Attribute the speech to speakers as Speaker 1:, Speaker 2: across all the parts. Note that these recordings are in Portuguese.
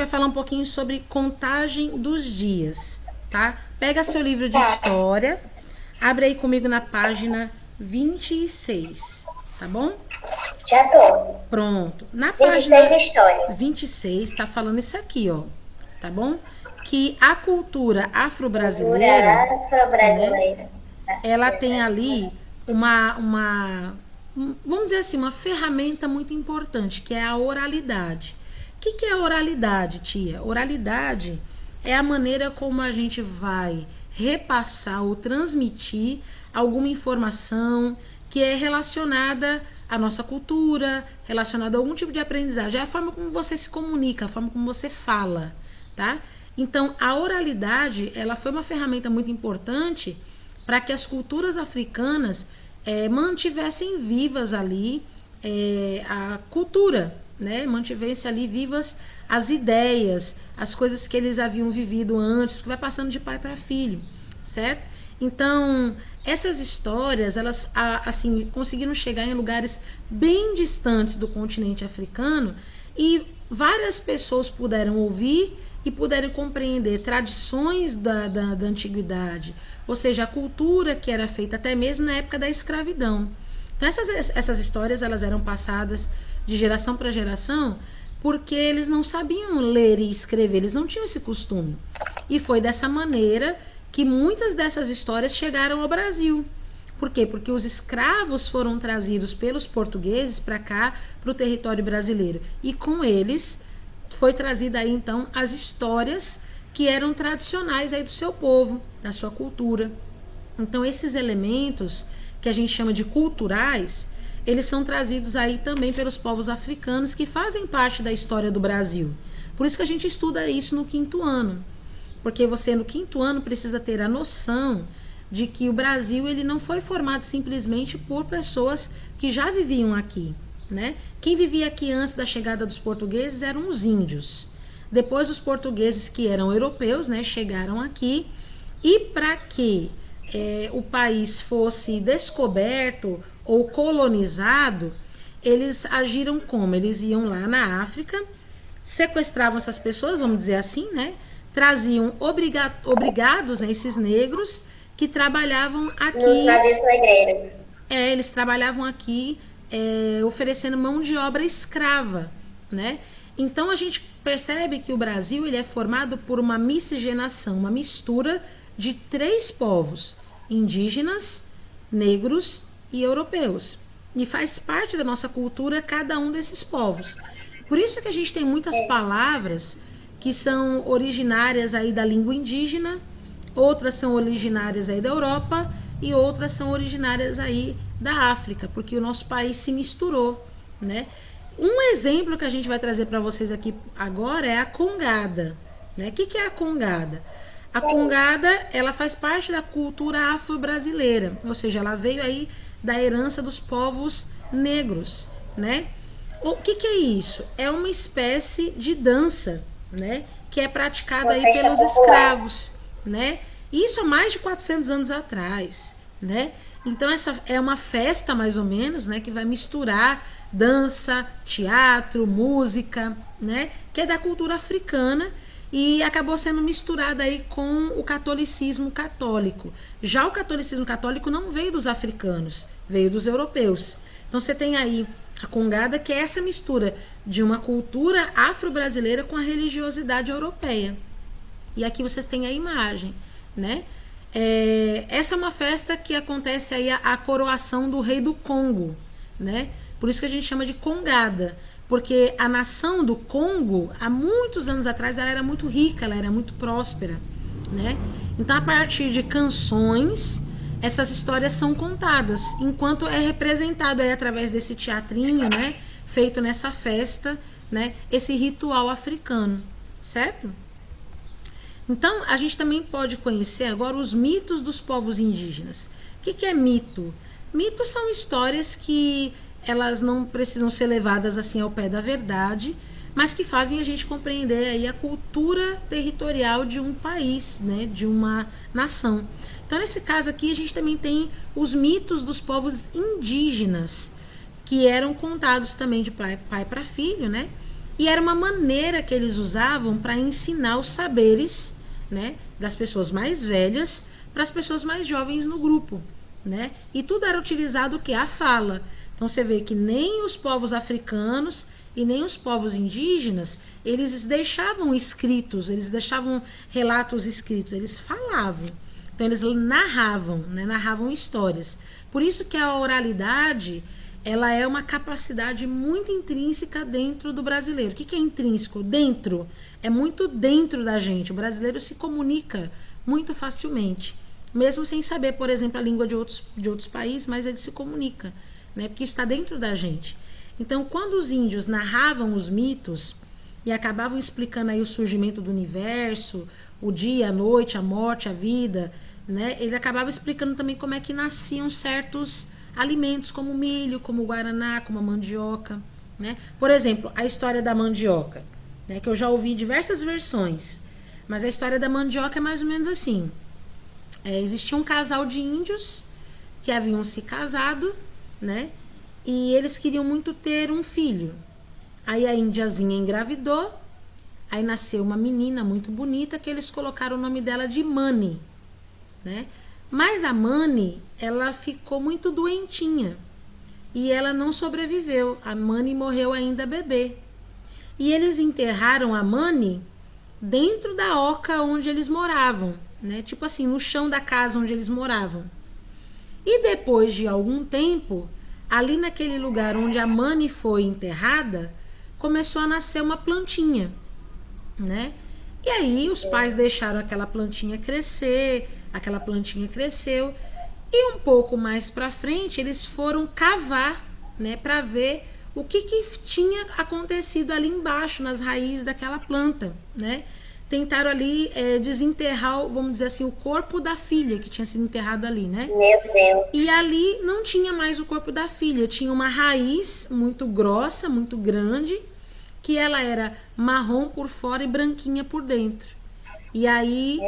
Speaker 1: vai falar um pouquinho sobre contagem dos dias, tá? Pega seu livro de história, abre aí comigo na página 26, tá bom?
Speaker 2: Já tô.
Speaker 1: Pronto. Na
Speaker 2: 26
Speaker 1: página
Speaker 2: história.
Speaker 1: 26 tá falando isso aqui, ó, tá bom? Que a cultura
Speaker 2: Cultura
Speaker 1: afro-brasileira,
Speaker 2: afro-brasileira.
Speaker 1: ela tem ali vamos dizer assim, uma ferramenta muito importante, que é a oralidade. O que é a oralidade, tia? Oralidade é a maneira como a gente vai repassar ou transmitir alguma informação que é relacionada à nossa cultura, relacionada a algum tipo de aprendizagem. É a forma como você se comunica, a forma como você fala, tá? Então, a oralidade, ela foi uma ferramenta muito importante para que as culturas africanas mantivessem vivas ali a cultura, né? Mantivessem ali vivas as ideias, as coisas que eles haviam vivido antes, que vai passando de pai para filho, certo? Então, essas histórias, elas assim conseguiram chegar em lugares bem distantes do continente africano e várias pessoas puderam ouvir e puderam compreender tradições da antiguidade, ou seja, a cultura que era feita até mesmo na época da escravidão. Então essas histórias, elas eram passadas de geração para geração porque eles não sabiam ler e escrever, eles não tinham esse costume. E foi dessa maneira que muitas dessas histórias chegaram ao Brasil. Por quê? Porque os escravos foram trazidos pelos portugueses para cá, para o território brasileiro. E com eles foi trazida aí então as histórias que eram tradicionais aí do seu povo, da sua cultura. Então esses elementos que a gente chama de culturais, eles são trazidos aí também pelos povos africanos que fazem parte da história do Brasil. Por isso que a gente estuda isso no 5º ano. Porque você no 5º ano precisa ter a noção de que o Brasil ele não foi formado simplesmente por pessoas que já viviam aqui, né? Quem vivia aqui antes da chegada dos portugueses eram os índios. Depois os portugueses, que eram europeus, né, chegaram aqui, e para que o país fosse descoberto ou colonizado, eles agiram como? Eles iam lá na África, sequestravam essas pessoas, vamos dizer assim, né? Traziam obrigados, né, esses negros que trabalhavam aqui.
Speaker 2: Nos navios negreiros.
Speaker 1: Eles trabalhavam aqui oferecendo mão de obra escrava, né? Então a gente percebe que o Brasil ele é formado por uma miscigenação, uma mistura de 3 povos: indígenas, negros e europeus. E faz parte da nossa cultura cada um desses povos. Por isso que a gente tem muitas palavras que são originárias aí da língua indígena, outras são originárias aí da Europa e outras são originárias aí da África, porque o nosso país se misturou, né? Um exemplo que a gente vai trazer para vocês aqui agora é a congada, né? O que é a congada? A congada, ela faz parte da cultura afro-brasileira, ou seja, ela veio aí da herança dos povos negros, né? O que é isso? É uma espécie de dança, né? Que é praticada aí pelos escravos, né? Isso há mais de 400 anos atrás, né? Então essa é uma festa mais ou menos, né? Que vai misturar dança, teatro, música, né? Que é da cultura africana e acabou sendo misturada aí com o catolicismo católico. Já o catolicismo católico não veio dos africanos, veio dos europeus. Então você tem aí a congada, que é essa mistura de uma cultura afro-brasileira com a religiosidade europeia. E aqui vocês têm a imagem, né? Essa é uma festa que acontece aí a coroação do rei do Congo, né? Por isso que a gente chama de congada, porque a nação do Congo, há muitos anos atrás, ela era muito rica, ela era muito próspera, né? Então, a partir de canções, essas histórias são contadas, enquanto é representado aí através desse teatrinho, né? Feito nessa festa, né? Esse ritual africano, certo? Então, a gente também pode conhecer agora os mitos dos povos indígenas. O que é mito? Mitos são histórias que elas não precisam ser levadas assim ao pé da verdade, mas que fazem a gente compreender aí a cultura territorial de um país, né, de uma nação. Então, nesse caso aqui, a gente também tem os mitos dos povos indígenas, que eram contados também de pai para filho, né? E era uma maneira que eles usavam para ensinar os saberes, né, das pessoas mais velhas para as pessoas mais jovens no grupo, né? E tudo era utilizado o quê? A fala. Então você vê que nem os povos africanos e nem os povos indígenas, eles deixavam escritos, eles deixavam relatos escritos, eles falavam. Então eles narravam, né? Narravam histórias. Por isso que a oralidade, ela é uma capacidade muito intrínseca dentro do brasileiro. O que é intrínseco? Dentro. É muito dentro da gente. O brasileiro se comunica muito facilmente. Mesmo sem saber, por exemplo, a língua de outros países, mas ele se comunica, né? Porque isso está dentro da gente. Então, quando os índios narravam os mitos e acabavam explicando aí o surgimento do universo, o dia, a noite, a morte, a vida, né? Ele acabava explicando também como é que nasciam certos alimentos, como o milho, como o guaraná, como a mandioca, né? Por exemplo, a história da mandioca, né? Que eu já ouvi diversas versões, mas a história da mandioca é mais ou menos assim. Existia um casal de índios que haviam se casado, né? E eles queriam muito ter um filho. Aí a índiazinha engravidou, aí nasceu uma menina muito bonita que eles colocaram o nome dela de Mani, né? Mas a Mani, ela ficou muito doentinha e ela não sobreviveu. A Mani morreu ainda bebê. E eles enterraram a Mani dentro da oca onde eles moravam, né? Tipo assim, no chão da casa onde eles moravam. E depois de algum tempo, ali naquele lugar onde a Mani foi enterrada, começou a nascer uma plantinha, né? E aí os pais deixaram aquela plantinha crescer, aquela plantinha cresceu, e um pouco mais para frente eles foram cavar, né, para ver o que tinha acontecido ali embaixo, nas raízes daquela planta, né? Tentaram ali desenterrar, vamos dizer assim, o corpo da filha que tinha sido enterrado ali, né?
Speaker 2: Meu Deus.
Speaker 1: E ali não tinha mais o corpo da filha, tinha uma raiz muito grossa, muito grande, que ela era marrom por fora e branquinha por dentro. E aí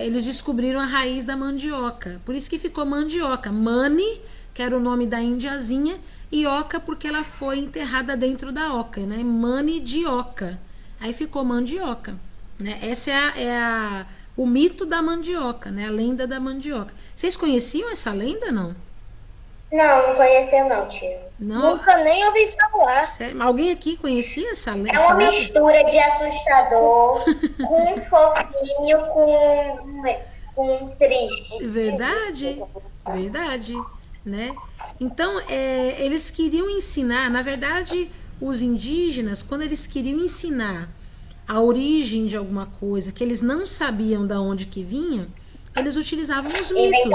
Speaker 1: eles descobriram a raiz da mandioca. Por isso que ficou mandioca. Mani, que era o nome da índiazinha, e oca porque ela foi enterrada dentro da oca, né? Mani de oca. Aí ficou mandioca, né? Esse é o mito da mandioca, né? A lenda da mandioca. Vocês conheciam essa lenda, não?
Speaker 2: Não conheceu não, tio.
Speaker 1: Não?
Speaker 3: Nunca nem ouvi falar.
Speaker 1: Sério? Alguém aqui conhecia essa lenda?
Speaker 2: É uma mistura de assustador com fofinho, com triste.
Speaker 1: Verdade, verdade, né? Então, eles queriam ensinar, na verdade, os indígenas, quando eles queriam ensinar a origem de alguma coisa que eles não sabiam de onde que vinha, eles utilizavam os mitos.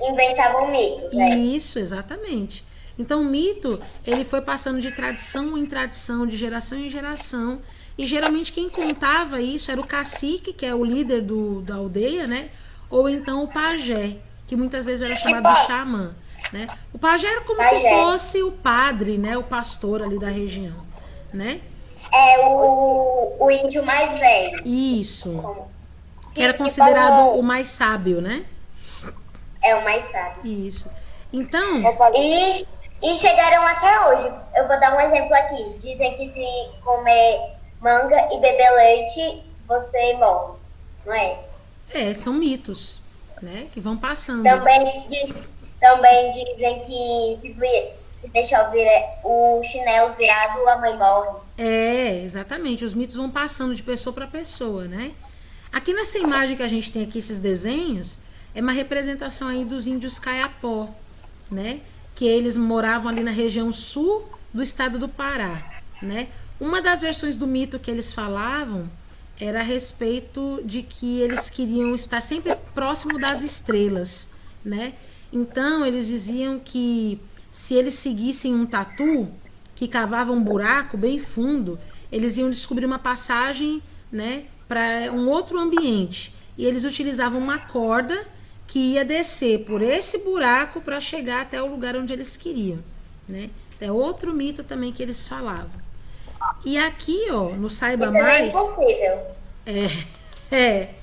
Speaker 2: Inventavam mitos, né?
Speaker 1: Isso, exatamente. Então, o mito, ele foi passando de tradição em tradição, de geração em geração, e geralmente quem contava isso era o cacique, que é o líder da aldeia, né? Ou então o pajé, que muitas vezes era chamado de xamã, né? O pajé era como se fosse o padre, né? O pastor ali da região, né?
Speaker 2: É o índio mais velho.
Speaker 1: Isso. Que era considerado o mais sábio, né?
Speaker 2: É o mais sábio.
Speaker 1: Isso. Então...
Speaker 2: E chegaram até hoje. Eu vou dar um exemplo aqui. Dizem que se comer manga e beber leite, você morre. Não é?
Speaker 1: São mitos, né? Que vão passando.
Speaker 2: Também dizem que se deixar o chinelo virado, a mãe morre.
Speaker 1: Exatamente. Os mitos vão passando de pessoa para pessoa, né? Aqui nessa imagem que a gente tem aqui, esses desenhos, é uma representação aí dos índios Caiapó, né? Que eles moravam ali na região sul do estado do Pará, né? Uma das versões do mito que eles falavam era a respeito de que eles queriam estar sempre próximo das estrelas, né? Então, eles diziam que se eles seguissem um tatu, que cavava um buraco bem fundo, eles iam descobrir uma passagem, né, para um outro ambiente. E eles utilizavam uma corda que ia descer por esse buraco para chegar até o lugar onde eles queriam, né? É outro mito também que eles falavam. E aqui, ó, no Saiba Mais...
Speaker 2: Isso é impossível.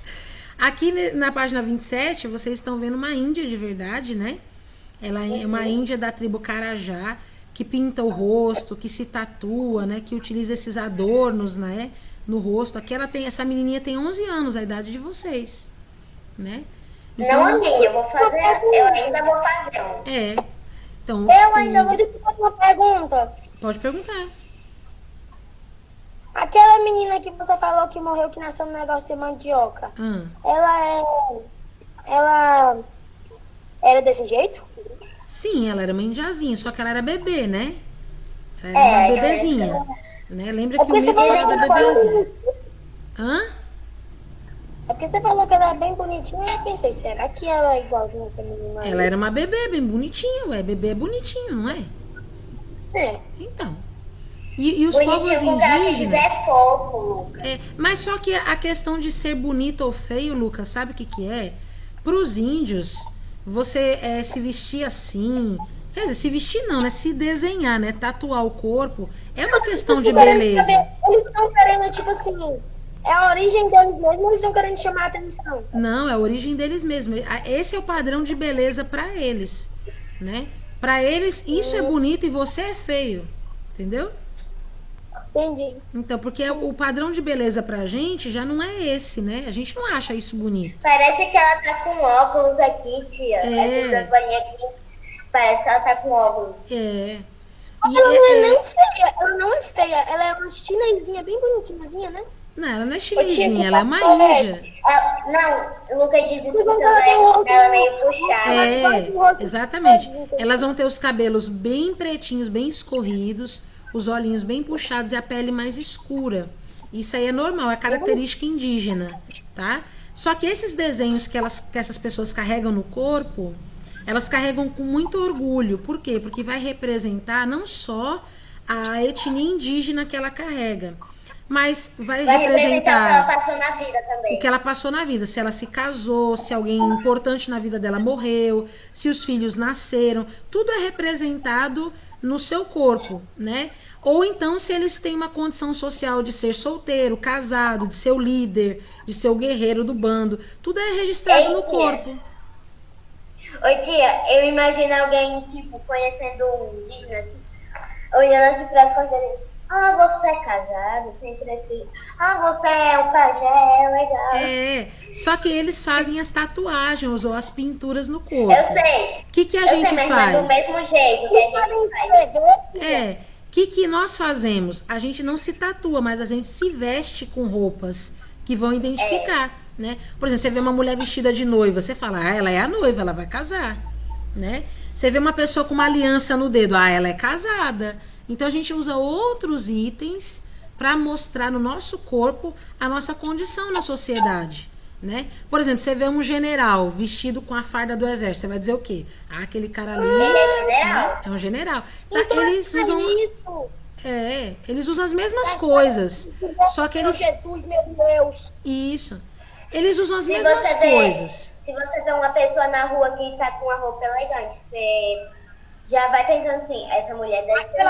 Speaker 1: Aqui na página 27, vocês estão vendo uma índia de verdade, né? Ela é uma índia da tribo Carajá, que pinta o rosto, que se tatua, né? Que utiliza esses adornos, né? No rosto. Aqui essa menininha tem 11 anos, a idade de vocês, né? Então,
Speaker 2: Não a minha, eu ainda vou fazer um.
Speaker 1: É. Então,
Speaker 3: Eu ainda vou te fazer uma pergunta.
Speaker 1: pode perguntar.
Speaker 3: Aquela menina que você falou que morreu, que nasceu no negócio de mandioca, ela era desse jeito?
Speaker 1: Sim, ela era uma indiazinha, só que ela era bebê, né? Ela era uma bebezinha. Né? Lembra que o mito fala da bebezinha. Hã?
Speaker 3: É porque você falou que ela era bem bonitinha, eu pensei, será que ela é igualzinha a menina?
Speaker 1: Ela era uma bebê bem bonitinha, ué. Bebê é bonitinho, não é?
Speaker 3: É.
Speaker 1: Então. E os povos indígenas.
Speaker 2: É fofo, Lucas.
Speaker 1: Mas só que a questão de ser bonito ou feio, Lucas, sabe o que que é? Para os índios, você se vestir assim, quer dizer, se vestir não, né? Se desenhar, né? Tatuar o corpo, é uma questão de beleza.
Speaker 3: Eles estão querendo, tipo assim, é a origem deles mesmo, ou eles estão querendo chamar a atenção?
Speaker 1: Não, é a origem deles mesmo. Esse é o padrão de beleza para eles, né? Para eles, isso é bonito e você é feio, entendeu?
Speaker 3: Entendi.
Speaker 1: Então, porque o padrão de beleza pra gente já não é esse, né? A gente não acha isso bonito.
Speaker 2: Parece que ela tá com óculos aqui, tia. Essas bolinhas aqui. Parece que ela tá com óculos.
Speaker 1: E
Speaker 3: ela não é nem feia, ela não é feia. Ela é uma chinesinha bem bonitinhazinha, né?
Speaker 1: Não, ela não é chinesinha, ela é uma índia.
Speaker 2: Não, o Lucas diz isso porque ela é meio puxada.
Speaker 1: Exatamente. Elas vão ter os cabelos bem pretinhos, bem escorridos, os olhinhos bem puxados e a pele mais escura. Isso aí é normal, é característica indígena, tá? Só que esses desenhos que essas pessoas carregam no corpo, elas carregam com muito orgulho. Por quê? Porque vai representar não só a etnia indígena que ela carrega, mas vai representar
Speaker 2: o que ela passou na vida também.
Speaker 1: O que ela passou na vida, se ela se casou, se alguém importante na vida dela morreu, se os filhos nasceram, tudo é representado no seu corpo, né? Ou então se eles têm uma condição social de ser solteiro, casado, de ser o líder, de ser o guerreiro do bando, tudo é registrado no corpo.
Speaker 2: Ô tia, eu imagino alguém, tipo, conhecendo um indígena, assim, olhando assim para as coisas dele. Ah, você é casado, tem 3 filhos. Ah, você é o pajé, legal.
Speaker 1: Só que eles fazem as tatuagens ou as pinturas no corpo.
Speaker 2: Eu sei.
Speaker 1: O que a gente faz?
Speaker 2: Mas do mesmo jeito que a gente faz.
Speaker 1: O que nós fazemos? A gente não se tatua, mas a gente se veste com roupas que vão identificar, né? Por exemplo, você vê uma mulher vestida de noiva, você fala, ela é a noiva, ela vai casar, né? Você vê uma pessoa com uma aliança no dedo, ela é casada. Então a gente usa outros itens para mostrar no nosso corpo a nossa condição na sociedade, né? Por exemplo, você vê um general vestido com a farda do exército, você vai dizer o quê? Ah, aquele cara ali é um general.
Speaker 3: Então,
Speaker 1: eles usam
Speaker 3: isso.
Speaker 1: Eles usam as mesmas coisas, só que eles
Speaker 3: Jesus, meu Deus.
Speaker 1: Isso. Eles usam as mesmas coisas.
Speaker 2: Se você vê uma pessoa na rua que tá com uma roupa elegante, você já vai pensando assim, essa mulher deve ser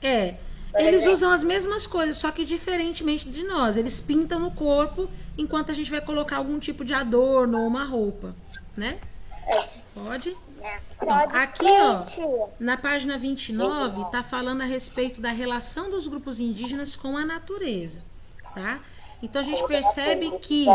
Speaker 2: né?
Speaker 1: Eles usam as mesmas coisas, só que diferentemente de nós. Eles pintam no corpo, enquanto a gente vai colocar algum tipo de adorno ou uma roupa, né? Pode? Então, aqui, ó, na página 29, tá falando a respeito da relação dos grupos indígenas com a natureza, tá? Então, a gente percebe que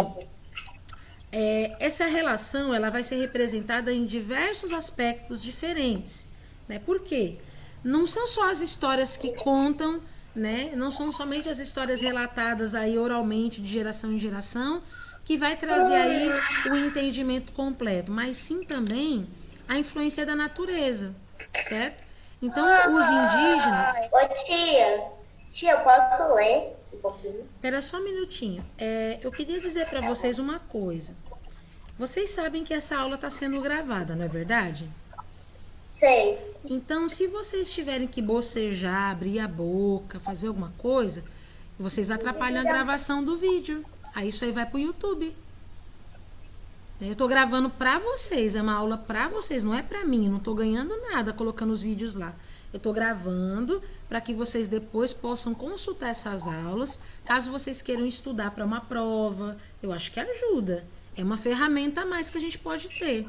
Speaker 1: essa relação ela vai ser representada em diversos aspectos diferentes, né? Por quê? Não são só as histórias que contam, né? Não são somente as histórias relatadas aí oralmente de geração em geração que vai trazer aí o entendimento completo, mas sim também a influência da natureza, certo? Então, os indígenas...
Speaker 2: Ô tia, eu posso ler um pouquinho?
Speaker 1: Espera só um minutinho. Eu queria dizer para vocês uma coisa. Vocês sabem que essa aula está sendo gravada, não é verdade?
Speaker 2: Sei.
Speaker 1: Então, se vocês tiverem que bocejar, abrir a boca, fazer alguma coisa, vocês atrapalham a gravação do vídeo. Aí isso aí vai pro YouTube. Eu tô gravando pra vocês, é uma aula pra vocês, não é pra mim. Eu não tô ganhando nada colocando os vídeos lá. Eu tô gravando para que vocês depois possam consultar essas aulas, caso vocês queiram estudar para uma prova. Eu acho que ajuda. É uma ferramenta a mais que a gente pode ter,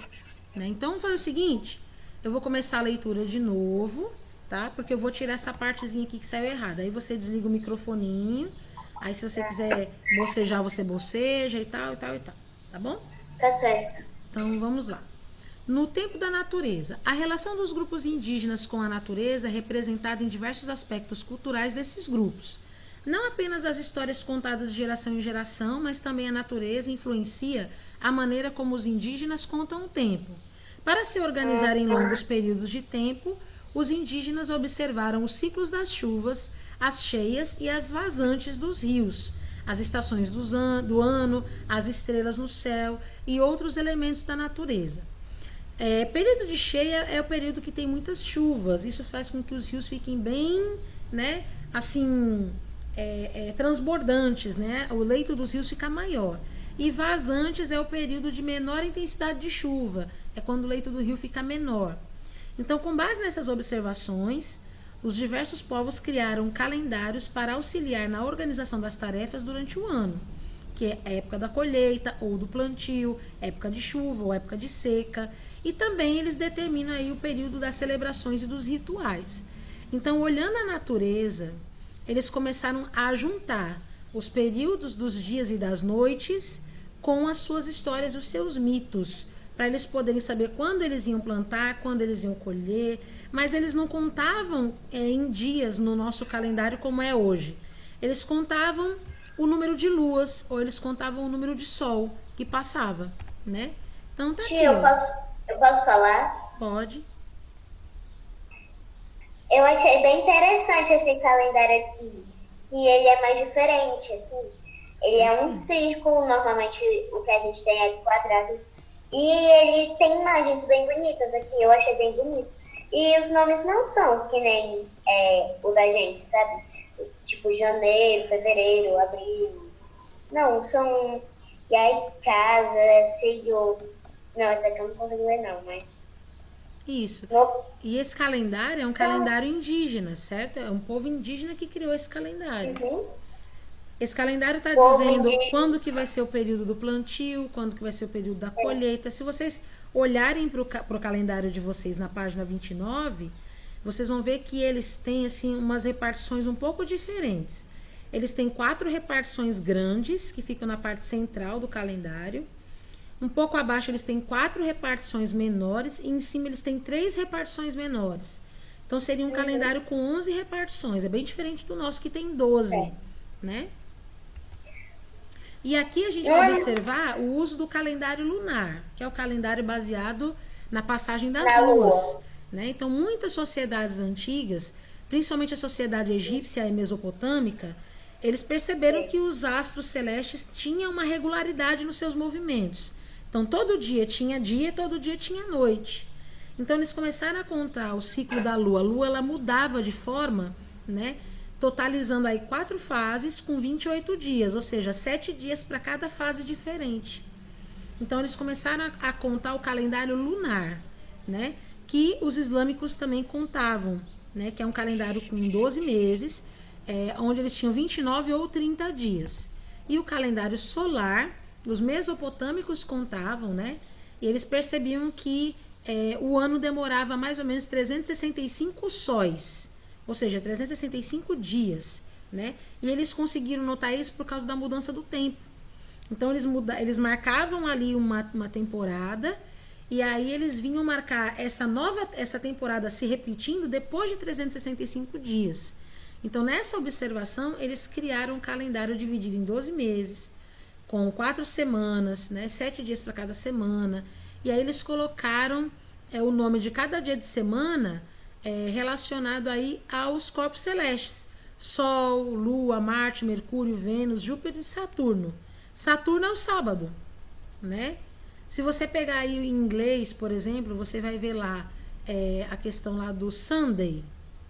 Speaker 1: né? Então, vamos fazer o seguinte. Eu vou começar a leitura de novo tá? Porque eu vou tirar essa partezinha aqui que saiu errada. Aí você desliga o microfoninho. Aí se você quiser bocejar, você boceja e tal, e tal, e tal. Tá bom?
Speaker 2: Tá certo.
Speaker 1: Então vamos lá. No tempo da natureza, a relação dos grupos indígenas com a natureza é representada em diversos aspectos culturais desses grupos. Não apenas as histórias contadas de geração em geração, mas também a natureza influencia a maneira como os indígenas contam o tempo. Para se organizar em longos períodos de tempo, os indígenas observaram os ciclos das chuvas, as cheias e as vazantes dos rios, as estações do ano, as estrelas no céu e outros elementos da natureza. Período de cheia é o período que tem muitas chuvas. Isso faz com que os rios fiquem bem, né, assim, transbordantes, né? O leito dos rios fica maior. E vazantes é o período de menor intensidade de chuva. É quando o leito do rio fica menor. Então, com base nessas observações, os diversos povos criaram calendários para auxiliar na organização das tarefas durante o ano, que é a época da colheita ou do plantio, época de chuva ou época de seca. E também eles determinam aí o período das celebrações e dos rituais. Então, olhando a natureza, eles começaram a juntar os períodos dos dias e das noites com as suas histórias, os seus mitos, para eles poderem saber quando eles iam plantar, quando eles iam colher, mas eles não contavam em dias no nosso calendário como é hoje. Eles contavam o número de luas, ou eles contavam o número de sol que passava, né? Então tá aqui,
Speaker 2: Tia,
Speaker 1: ó.
Speaker 2: eu posso falar?
Speaker 1: Pode.
Speaker 2: Eu achei bem interessante esse calendário aqui, que ele é mais diferente, assim. Ele é um círculo, normalmente o que a gente tem é quadrado. E ele tem imagens bem bonitas aqui, eu achei bem bonito. E os nomes não são que nem o da gente, sabe? Tipo janeiro, fevereiro, abril. Não, são... E aí, casa, Senhor... Não, esse aqui eu não consigo ler não, mas...
Speaker 1: Isso.
Speaker 2: No...
Speaker 1: E esse calendário é um calendário indígena, certo? É um povo indígena que criou esse calendário.
Speaker 2: Uhum.
Speaker 1: Esse calendário está
Speaker 2: Povo
Speaker 1: dizendo
Speaker 2: indígena.
Speaker 1: quando que vai ser o período do plantio, quando que vai ser o período da colheita. Se vocês olharem para o calendário de vocês na página 29, vocês vão ver que eles têm assim umas repartições um pouco diferentes. Eles têm 4 repartições grandes, que ficam na parte central do calendário. Um pouco abaixo eles têm 4 repartições menores e em cima eles têm 3 repartições menores. Então seria um calendário com 11 repartições. É bem diferente do nosso que tem 12, né? E aqui a gente vai observar o uso do calendário lunar, que é o calendário baseado na passagem das luas, né? Então muitas sociedades antigas, principalmente a sociedade egípcia e mesopotâmica, eles perceberam que os astros celestes tinham uma regularidade nos seus movimentos. Então, todo dia tinha dia, todo dia tinha noite. Então, eles começaram a contar o ciclo da Lua. A Lua, ela mudava de forma, né? Totalizando aí 4 fases com 28 dias, ou seja, 7 dias para cada fase diferente. Então, eles começaram a contar o calendário lunar, né? Que os islâmicos também contavam, né? Que é um calendário com 12 meses, onde eles tinham 29 ou 30 dias. E o calendário solar, os mesopotâmicos contavam, né? E eles percebiam que o ano demorava mais ou menos 365 sóis, ou seja, 365 dias, né? E eles conseguiram notar isso por causa da mudança do tempo. Então eles marcavam ali uma temporada e aí eles vinham marcar essa temporada se repetindo depois de 365 dias. Então, nessa observação, eles criaram um calendário dividido em 12 meses, com 4 semanas, né, 7 dias para cada semana. E aí eles colocaram o nome de cada dia de semana relacionado aí aos corpos celestes. Sol, Lua, Marte, Mercúrio, Vênus, Júpiter e Saturno. Saturno é o sábado, né? Se você pegar aí em inglês, por exemplo, você vai ver lá a questão lá do Sunday,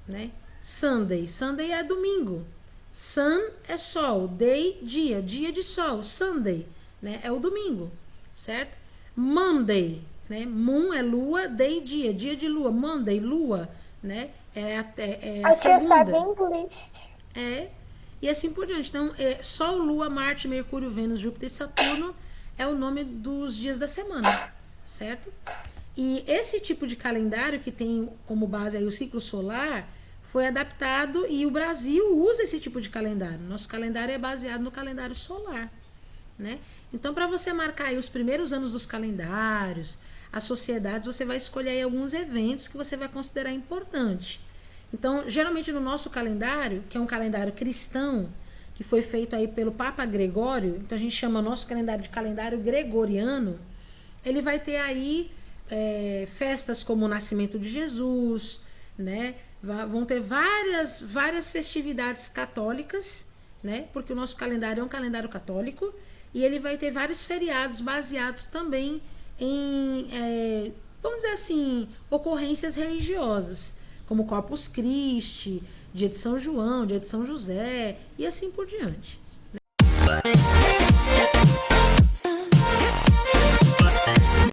Speaker 1: né? Sunday é domingo. Sun é sol, day, dia de sol, Sunday, né? É o domingo, certo? Monday, né? Moon é lua, day, dia de lua, Monday, lua, né? A segunda.
Speaker 3: Inglês.
Speaker 1: E assim por diante. Então, Sol, Lua, Marte, Mercúrio, Vênus, Júpiter e Saturno é o nome dos dias da semana, certo? E esse tipo de calendário que tem como base aí o ciclo solar foi adaptado e o Brasil usa esse tipo de calendário. Nosso calendário é baseado no calendário solar, né? Então, para você marcar aí os primeiros anos dos calendários, as sociedades, você vai escolher aí alguns eventos que você vai considerar importante. Então, geralmente no nosso calendário, que é um calendário cristão, que foi feito aí pelo Papa Gregório, então a gente chama nosso calendário de calendário gregoriano, ele vai ter aí festas como o nascimento de Jesus, né? Vão ter várias festividades católicas, né? Porque o nosso calendário é um calendário católico e ele vai ter vários feriados baseados também em, vamos dizer assim, ocorrências religiosas, como Corpus Christi, dia de São João, dia de São José e assim por diante.